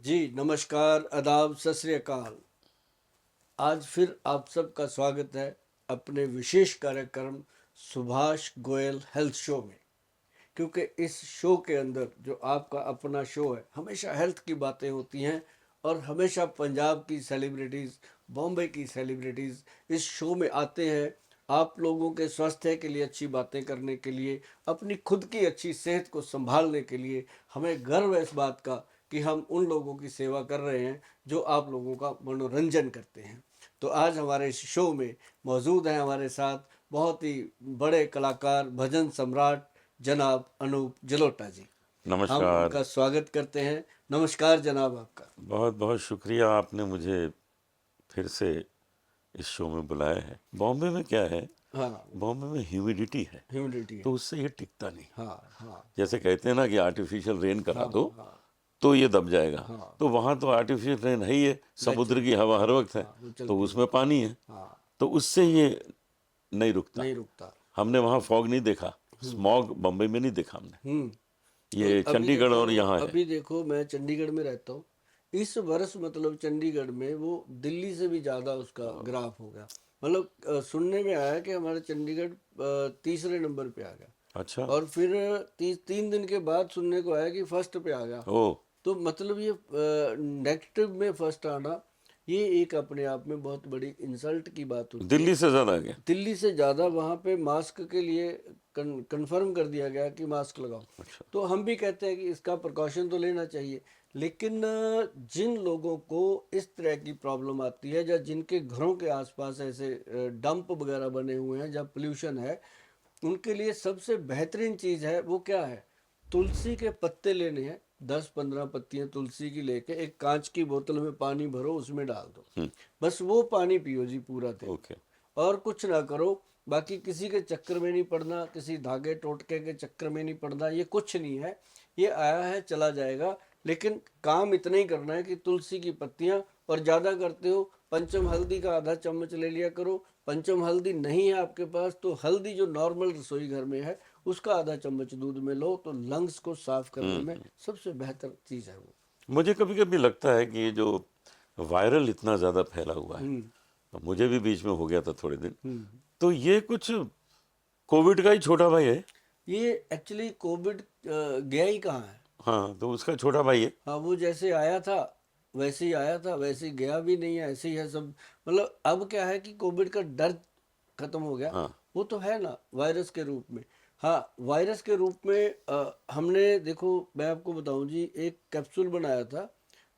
जी नमस्कार, आदाब, सत श्री अकाल। आज फिर आप सबका स्वागत है अपने विशेष कार्यक्रम सुभाष गोयल हेल्थ शो में। क्योंकि इस शो के अंदर जो आपका अपना शो है, हमेशा हेल्थ की बातें होती हैं और हमेशा पंजाब की सेलिब्रिटीज़, बॉम्बे की सेलिब्रिटीज़ इस शो में आते हैं आप लोगों के स्वास्थ्य के लिए अच्छी बातें करने के लिए, अपनी खुद की अच्छी सेहत को संभालने के लिए। हमें गर्व है इस बात का कि हम उन लोगों की सेवा कर रहे हैं जो आप लोगों का मनोरंजन करते हैं। तो आज हमारे इस शो में मौजूद हैं हमारे साथ बहुत ही बड़े कलाकार, भजन सम्राट जनाब अनूप जलोटा जी। हम नमस्कार। उनका स्वागत करते हैं। नमस्कार जनाब आपका। बहुत बहुत शुक्रिया, आपने मुझे फिर से इस शो में बुलाया है। बॉम्बे में क्या है, हाँ, बॉम्बे में ह्यूमिडिटी है, ह्यूमिडिटी है। तो उससे ये टिकता नहीं। हाँ हाँ जैसे कहते हैं ना कि आर्टिफिशियल रेन करा हाँ दो हाँ तो ये दब जाएगा। हाँ। तो वहाँ तो आर्टिफिशियल रेन है ही है, समुद्र नेचुरल। की हवा हर हाँ वक्त है, हाँ, वो तो चलती उसमें रहती। पानी है, हाँ, तो उससे ये नहीं रुकता। नहीं रुकता। हमने वहाँ फॉग नहीं देखा, हम्म स्मॉग बम्बई में नहीं देखा हमने। हम्म। तो ये चंडीगढ़ और यहाँ है। अभी देखो मैं चंडीगढ़ में रहता हूँ। इस वर्ष मतलब चंडीगढ़ में वो दिल्ली से भी ज़्यादा उसका ग्राफ हो गया। मतलब सुनने में आया कि हमारा चंडीगढ़ तीसरे नंबर पे आ गया। अच्छा। और फिर 3 दिन के बाद सुनने को आया कि फर्स्ट पे आ गया। ओ। तो मतलब ये नेगेटिव में फर्स्ट आना, ये एक अपने आप में बहुत बड़ी इंसल्ट की बात होती है। दिल्ली से ज़्यादा आ गया। दिल्ली से ज़्यादा वहाँ पे मास्क के लिए कंफर्म कर दिया गया कि मास्क लगाओ। अच्छा। तो हम भी कहते हैं कि इसका प्रिकॉशन तो लेना चाहिए। लेकिन जिन लोगों को इस तरह की प्रॉब्लम आती है या जिनके घरों के आसपास ऐसे डंप वगैरह बने हुए हैं जहाँ पोल्यूशन है, उनके लिए सबसे बेहतरीन चीज़ है वो क्या है? तुलसी के पत्ते लेने हैं, 10-15 पत्तियां तुलसी की लेके एक कांच की बोतल में पानी भरो, उसमें डाल दो। बस वो पानी पियो जी पूरा दिन। ओके। और कुछ ना करो। बाकी किसी के चक्कर में नहीं पड़ना, किसी धागे टोटके के चक्कर में नहीं पड़ना, ये कुछ नहीं है। ये आया है चला जाएगा। लेकिन काम इतना ही करना है कि तुलसी की पत्तियां, और ज़्यादा करते हो पंचम हल्दी का आधा चम्मच ले लिया करो। पंचम हल्दी नहीं है आपके पास तो हल्दी जो नॉर्मल रसोई घर में है उसका आधा चम्मच दूध में लो, तो लंग्स को साफ करने में सबसे बेहतर चीज़ है वो। मुझे कभी कभी लगता है कि ये जो वायरल इतना ज़्यादा फैला हुआ है, हम्म मुझे भी बीच में हो गया था थोड़े दिन, हम्म। तो ये कुछ कोविड का ही छोटा भाई है। ये एक्चुअली कोविड गया ही कहाँ है। हाँ, तो उसका छोटा भाई है। हाँ, वो जैसे आया था वैसे ही आया था, वैसे ही गया भी नहीं है, ऐसे ही है सब। मतलब अब क्या है कि कोविड का डर खत्म हो गया। हाँ। वो तो है ना वायरस के रूप में। हाँ, वायरस के रूप में हमने देखो, मैं आपको बताऊं जी, एक कैप्सूल बनाया था,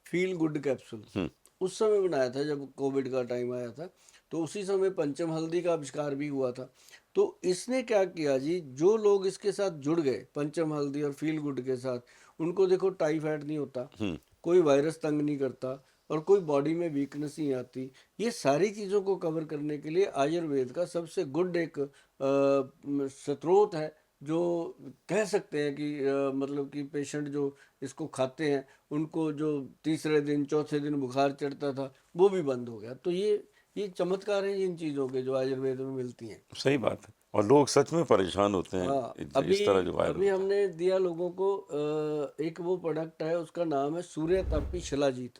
फील गुड कैप्सूल। उस समय बनाया था जब कोविड का टाइम आया था। तो उसी समय पंचम हल्दी का आविष्कार भी हुआ था। तो इसने क्या किया जी, जो लोग इसके साथ जुड़ गए पंचम हल्दी और फील गुड के साथ, उनको देखो टाइफाइड नहीं होता, कोई वायरस तंग नहीं करता, और कोई बॉडी में वीकनेस नहीं आती। ये सारी चीज़ों को कवर करने के लिए आयुर्वेद का सबसे गुड एक स्रोत है, जो कह सकते हैं कि मतलब कि पेशेंट जो इसको खाते हैं उनको जो तीसरे दिन चौथे दिन बुखार चढ़ता था वो भी बंद हो गया। तो ये चमत्कार हैं इन चीज़ों के जो आयुर्वेद में मिलती हैं। सही बात है, और लोग सच में परेशान होते हैं हाँ, अभी इस तरह जो वायरल अभी होता है। हमने दिया लोगों को एक वो प्रोडक्ट है, उसका नाम है सूर्य तापी शिलाजीत।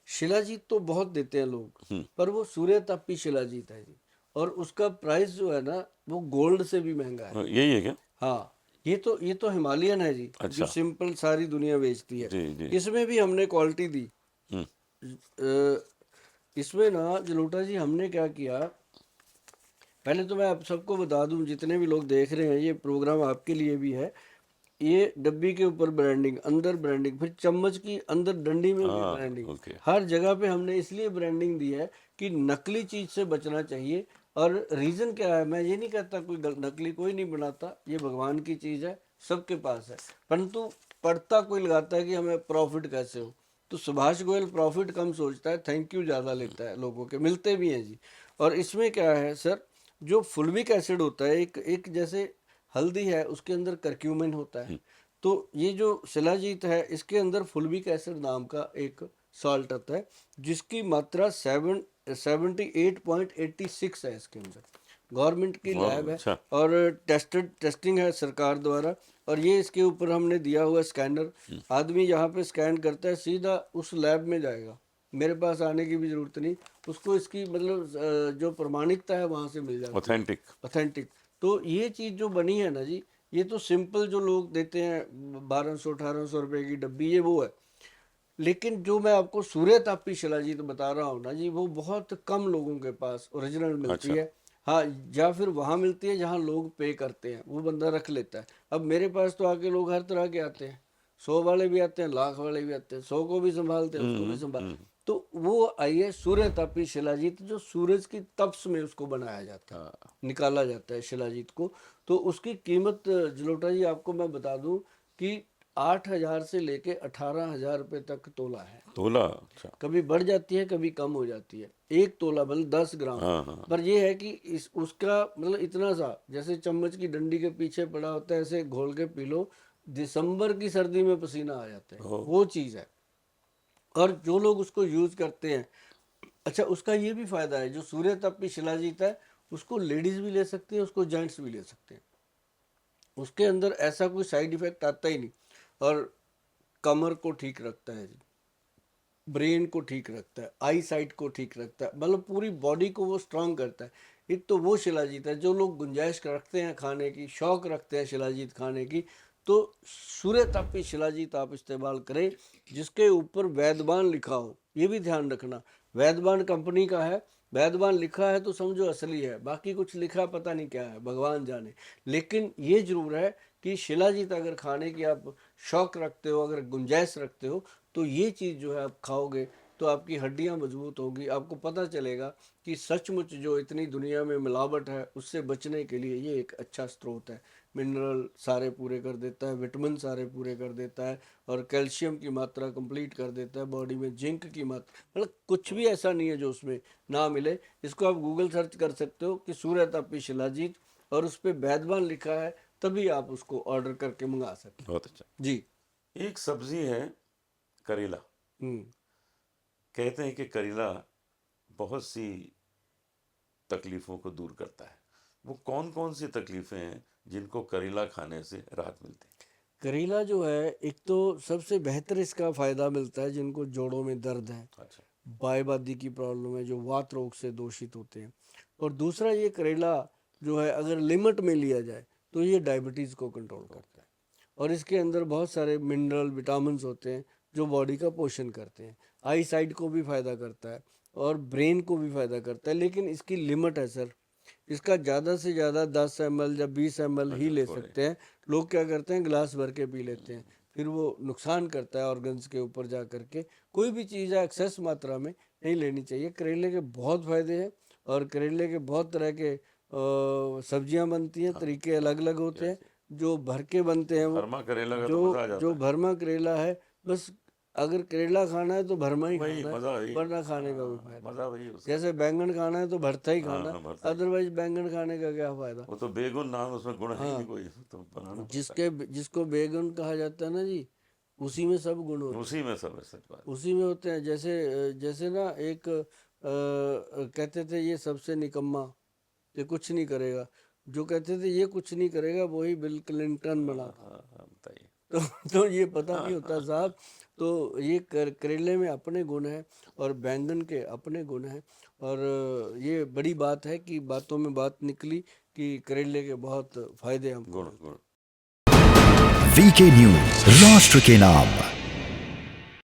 शिलाजीत तो बहुत देते हैं लोग, पर वो सूर्य तापी शिलाजीत है जी। और उसका प्राइस जो है ना, वो गोल्ड से भी महंगा है। यही है क्या? हाँ, ये तो हिमालयन है जी, जो अच्छा। सिंपल सारी दुनिया बेचती है। जी जी। इसमें भी हमने क्वालिटी दी। हम्म। अ, इसमें ना जलोटा जी हमने क्या किया, पहले तो मैं आप सबको बता दूं, जितने भी लोग देख रहे हैं ये प्रोग्राम आपके लिए भी है। ये डब्बी के ऊपर ब्रांडिंग, अंदर ब्रांडिंग, फिर चम्मच की अंदर डंडी में भी हाँ। ब्रांडिंग। ओके। हर जगह पे हमने इसलिए ब्रांडिंग दी है कि नकली चीज से बचना चाहिए। और रीजन क्या है, मैं ये नहीं कहता कोई नकली कोई नहीं बनाता, ये भगवान की चीज है, सबके पास है। परंतु पड़ता कोई लगाता है कि हमें प्रॉफिट कैसे हो। तो सुभाष गोयल प्रॉफिट कम सोचता है, थैंक यू ज़्यादा लेता है, लोगों के मिलते भी हैं जी। और इसमें क्या है सर, जो फुल्विक एसिड होता है, एक एक जैसे हल्दी है उसके अंदर करक्यूमिन होता है। तो ये जो शिलाजीत है इसके अंदर फुल्विक एसिड नाम का एक सॉल्ट आता है, जिसकी मात्रा 78.86 है इसके अंदर। गवर्नमेंट की वाह, लैब है अच्छा। और टेस्टिंग है सरकार द्वारा। और ये इसके ऊपर हमने दिया हुआ स्कैनर, आदमी यहाँ पे स्कैन करता है सीधा उस लैब में जाएगा, मेरे पास आने की भी जरूरत नहीं, उसको इसकी मतलब जो प्रमाणिकता है वहाँ से मिल जाती है, ऑथेंटिक। ऑथेंटिक। तो ये चीज़ जो बनी है ना जी, ये तो सिंपल जो लोग देते हैं 1200-1800 रुपए की डब्बी, ये वो है। लेकिन जो मैं आपको सूर्य तापी शिलाजीत बता रहा हूँ ना जी, वो बहुत कम लोगों के पास ओरिजिनल मिलती अच्छा। है। हाँ, या फिर वहाँ मिलती है जहाँ लोग पे करते हैं, वो बंदा रख लेता है। अब मेरे पास तो आके लोग हर तरह के आते हैं, 100 वाले भी आते हैं, लाख वाले भी आते हैं, 100 को भी संभालते हैं, उसको भी संभाल। तो वो आई है सूर्य तापी शिलाजीत, जो सूरज की तपस में उसको बनाया जाता है, हाँ, निकाला जाता है शिलाजीत को। तो उसकी कीमत जलोटा जी आपको मैं बता दूं कि 8,000 से लेके 18,000 रुपये तक तोला है। तोला। अच्छा। कभी बढ़ जाती है, कभी कम हो जाती है। एक तोला मतलब 10 ग्राम। हाँ हाँ। पर ये है कि इस उसका मतलब इतना सा, जैसे चम्मच की डंडी के पीछे पड़ा होता है, ऐसे घोल के पी लो, दिसंबर की सर्दी में पसीना आ जाता है, ओह। वो चीज़ है। और जो लोग उसको यूज करते हैं, अच्छा उसका ये भी फायदा है, जो सूर्य तापी शिलाजीत है उसको लेडीज भी ले सकती है, उसको जेंट्स भी ले सकते हैं। उसके अंदर ऐसा कोई साइड इफेक्ट आता ही नहीं। और कमर को ठीक रखता है, ब्रेन को ठीक रखता है, आई साइट को ठीक रखता है, मतलब पूरी बॉडी को वो स्ट्रांग करता है। एक तो वो शिलाजीत है। जो लोग गुंजाइश रखते हैं खाने की, शौक रखते हैं शिलाजीत खाने की, तो सूर्य तापी शिलाजीत आप इस्तेमाल करें, जिसके ऊपर वैद्यवान लिखा हो। ये भी ध्यान रखना, वैद्यवान कंपनी का है, वैद्यवान लिखा है तो समझो असली है, बाकी कुछ लिखा पता नहीं क्या है, भगवान जाने। लेकिन ये जरूर है कि शिलाजीत अगर खाने की आप शौक रखते हो, अगर गुंजाइश रखते हो, तो ये चीज़ जो है आप खाओगे तो आपकी हड्डियां मजबूत होगी। आपको पता चलेगा कि सचमुच जो इतनी दुनिया में मिलावट है उससे बचने के लिए ये एक अच्छा स्रोत है। मिनरल सारे पूरे कर देता है, विटामिन सारे पूरे कर देता है, और कैल्शियम की मात्रा कंप्लीट कर देता है बॉडी में, जिंक की मात्रा, मतलब कुछ भी ऐसा नहीं है जो उसमें ना मिले। इसको आप गूगल सर्च कर सकते हो कि सूर्य तापी शिलाजीत, और उस पर वैद्यवान लिखा है, तभी आप उसको ऑर्डर करके मंगा सकते बहुत अच्छा। जी। एक सब्जी है करेला। हम्म। कहते हैं कि करेला बहुत सी तकलीफों को दूर करता है। वो कौन कौन सी तकलीफें हैं जिनको करेला खाने से राहत मिलती है? करेला जो है, एक तो सबसे बेहतर इसका फायदा मिलता है जिनको जोड़ों में दर्द है, अच्छा। बायबादी की प्रॉब्लम है, जो वात रोग से दोषित होते हैं। और दूसरा, ये करेला जो है अगर लिमिट में लिया जाए तो ये डायबिटीज़ को कंट्रोल करता है। और इसके अंदर बहुत सारे मिनरल विटामिन्स होते हैं जो बॉडी का पोषण करते हैं। आई साइट को भी फायदा करता है और ब्रेन को भी फायदा करता है, लेकिन इसकी लिमिट है सर। इसका ज़्यादा से ज़्यादा 10 ml या 20 ml ही ले सकते हैं। लोग क्या करते हैं, गिलास भर के पी लेते हैं, फिर वो नुकसान करता है ऑर्गन्स के ऊपर जा करके। कोई भी चीज़ है एक्सेस मात्रा में नहीं लेनी चाहिए। करेले के बहुत फायदे हैं, और करेले के बहुत तरह के सब्जियां बनती हैं, तरीके अलग अलग होते हैं। जो भर के बनते हैं, वो भरमा करेला का जो तो मजा आ जाता जो है। भरमा करेला है, बस अगर करेला खाना है तो भरमा ही वही खाना मजा, है, वही वरना खाने का कोई फायदा। मजा वही उसका। जैसे बैंगन खाना है तो भरता ही हाँ खाना, हाँ, भरता ही। अदरवाइज बैंगन खाने का क्या फायदा। वो तो बेगुन नाम, उसमें गुण है ही हाँ, नहीं कोई, तो बनाना पड़ता जिसको बैगन कहा जाता है ना जी, उसी में सब गुण है। होते उसी में सब है, सच बात। हैं, उसी में होते हैं। जैसे जैसे ना एक कहते थे ये सबसे निकम्मा, ये कुछ नहीं करेगा। जो कहते थे ये कुछ नहीं करेगा, वही बिल क्लिंटन बना था। हाँ हाँ, बताइए। तो ये पता नहीं होता साहब। तो ये करेले में अपने गुण हैं और बैंगन के अपने गुण हैं। और ये बड़ी बात है कि बातों में बात निकली कि करेले के बहुत फायदे हमको गुण मिलते हैं। गुण। वीके न्यूज, राष्ट्र के नाम।